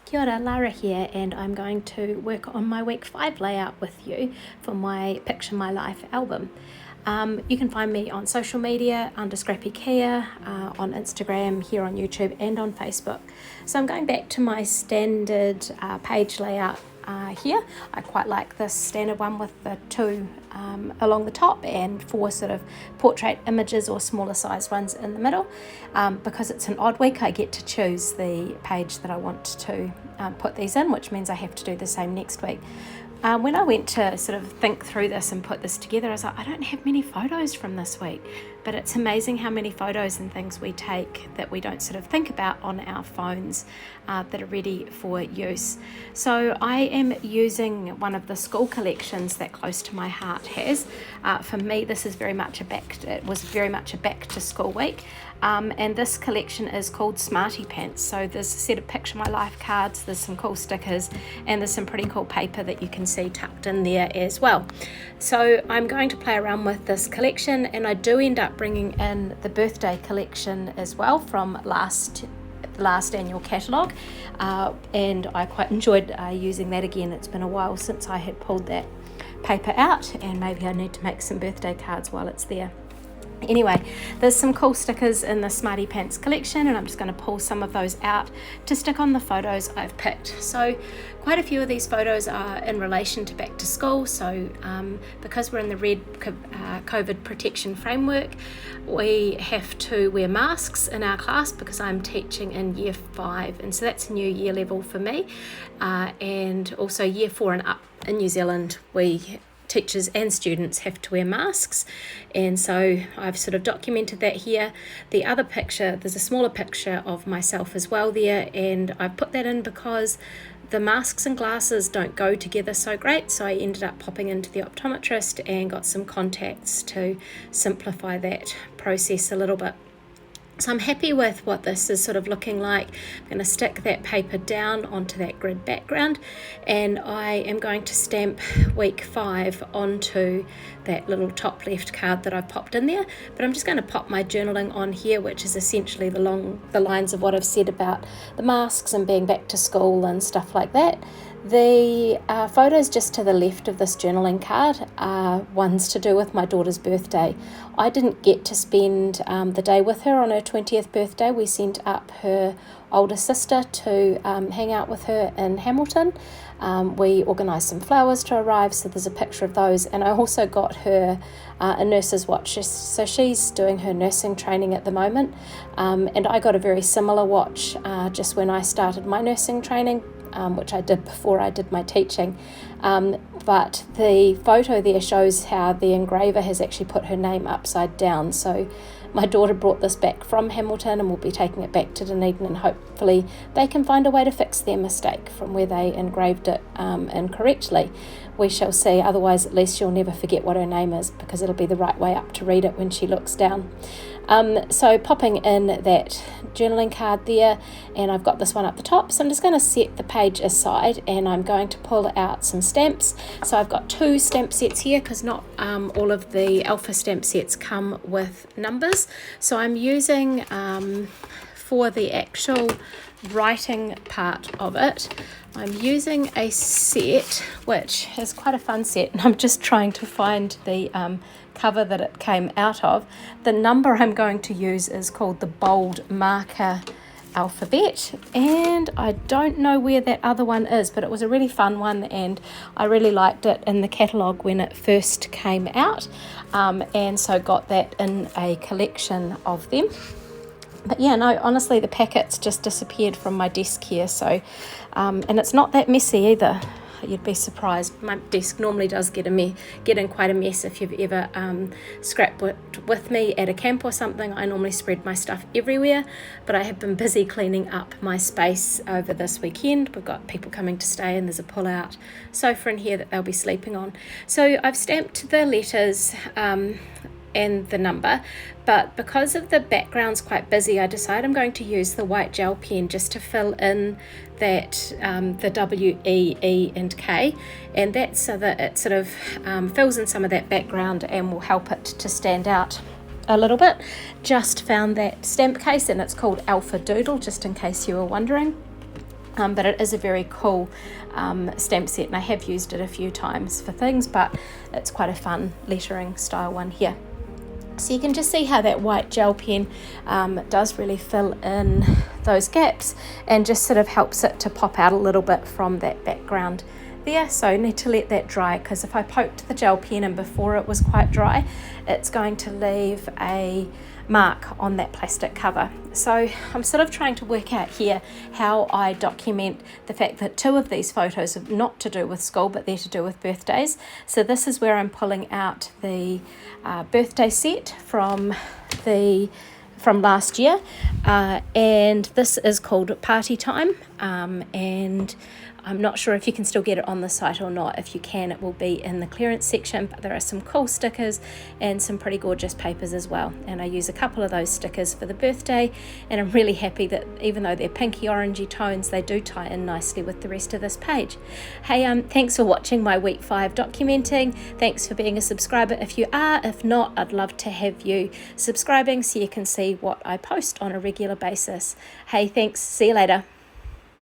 Kia ora, Lara here, and I'm going to work on my week 5 layout with you for my Picture My Life album. You can find me on social media under Scrappykea, on Instagram, here on YouTube and on Facebook. So I'm going back to my standard page layout here. I quite like this standard one with the 2 along the top and 4 sort of portrait images or smaller sized ones in the middle. Because it's an odd week, I get to choose the page that I want to put these in, which means I have to do the same next week. When I went to sort of think through this and put this together, I was like, I don't have many photos from this week, but it's amazing how many photos and things we take that we don't sort of think about on our phones that are ready for use. So I am using one of the school collections that Close to My Heart has. For me, this is it was very much a back to school week. And this collection is called Smarty Pants. So there's a set of Picture My Life cards, there's some cool stickers, and there's some pretty cool paper that you can see tucked in there as well. So I'm going to play around with this collection, and I do end up bringing in the birthday collection as well from last annual catalogue, and I quite enjoyed using that again. It's been a while since I had pulled that paper out, and maybe I need to make some birthday cards while it's there. Anyway, there's some cool stickers in the Smarty Pants collection, and I'm just going to pull some of those out to stick on the photos I've picked. So quite a few of these photos are in relation to back to school. So because we're in the red COVID protection framework, we have to wear masks in our class because I'm teaching in year 5, and so that's a new year level for me, and also year 4 and up in New Zealand, teachers and students have to wear masks, and so I've sort of documented that here. The other picture, there's a smaller picture of myself as well there, and I put that in because the masks and glasses don't go together so great, so I ended up popping into the optometrist and got some contacts to simplify that process a little bit. So I'm happy with what this is sort of looking like. I'm going to stick that paper down onto that grid background, and I am going to stamp week 5 onto that little top left card that I've popped in there. But I'm just going to pop my journaling on here, which is essentially the lines of what I've said about the masks and being back to school and stuff like that. The photos just to the left of this journaling card are ones to do with my daughter's birthday. I didn't get to spend the day with her on her 20th birthday. We sent up her older sister to hang out with her in Hamilton. We organised some flowers to arrive, so there's a picture of those. And I also got her a nurse's watch. So she's doing her nursing training at the moment. And I got a very similar watch just when I started my nursing training, which I did before I did my teaching. But the photo there shows how the engraver has actually put her name upside down. So my daughter brought this back from Hamilton and will be taking it back to Dunedin, and hopefully they can find a way to fix their mistake from where they engraved it incorrectly. We shall see. Otherwise, at least she'll never forget what her name is, because it'll be the right way up to read it when she looks down. So popping in that journaling card there, and I've got this one up the top, so I'm just going to set the page aside and I'm going to pull out some stamps. So I've got 2 stamp sets here because not all of the alpha stamp sets come with numbers. So I'm using for the actual writing part of it, I'm using a set which is quite a fun set, and I'm just trying to find the cover that it came out of. The number I'm going to use is called the bold marker alphabet, and I don't know where that other one is, but it was a really fun one and I really liked it in the catalogue when it first came out, and so got that in a collection of them. But yeah, no, honestly, the packets just disappeared from my desk here, so and it's not that messy either. You'd be surprised. My desk normally does get in quite a mess. If you've ever scrapbooked with me at a camp or something, I normally spread my stuff everywhere, but I have been busy cleaning up my space over this weekend. We've got people coming to stay, and there's a pull-out sofa in here that they'll be sleeping on. So I've stamped the letters and the number, but because of the background's quite busy, I decided I'm going to use the white gel pen just to fill in that the W, E, E and K, and that's so that it sort of fills in some of that background and will help it to stand out a little bit. Just found that stamp case, and it's called Alpha Doodle, just in case you were wondering. But it is a very cool stamp set, and I have used it a few times for things, but it's quite a fun lettering style one here. So you can just see how that white gel pen does really fill in those gaps and just sort of helps it to pop out a little bit from that background there. So I need to let that dry, because if I poked the gel pen in before it was quite dry, it's going to leave a mark on that plastic cover. So I'm sort of trying to work out here how I document the fact that 2 of these photos are not to do with school, but they're to do with birthdays. So this is where I'm pulling out the birthday set from last year, and this is called Party Time, and I'm not sure if you can still get it on the site or not. If you can, it will be in the clearance section, but there are some cool stickers and some pretty gorgeous papers as well. And I use a couple of those stickers for the birthday, and I'm really happy that even though they're pinky orangey tones, they do tie in nicely with the rest of this page. Hey, thanks for watching my week 5 documenting. Thanks for being a subscriber if you are. If not, I'd love to have you subscribing so you can see what I post on a regular basis. Hey, thanks. See you later.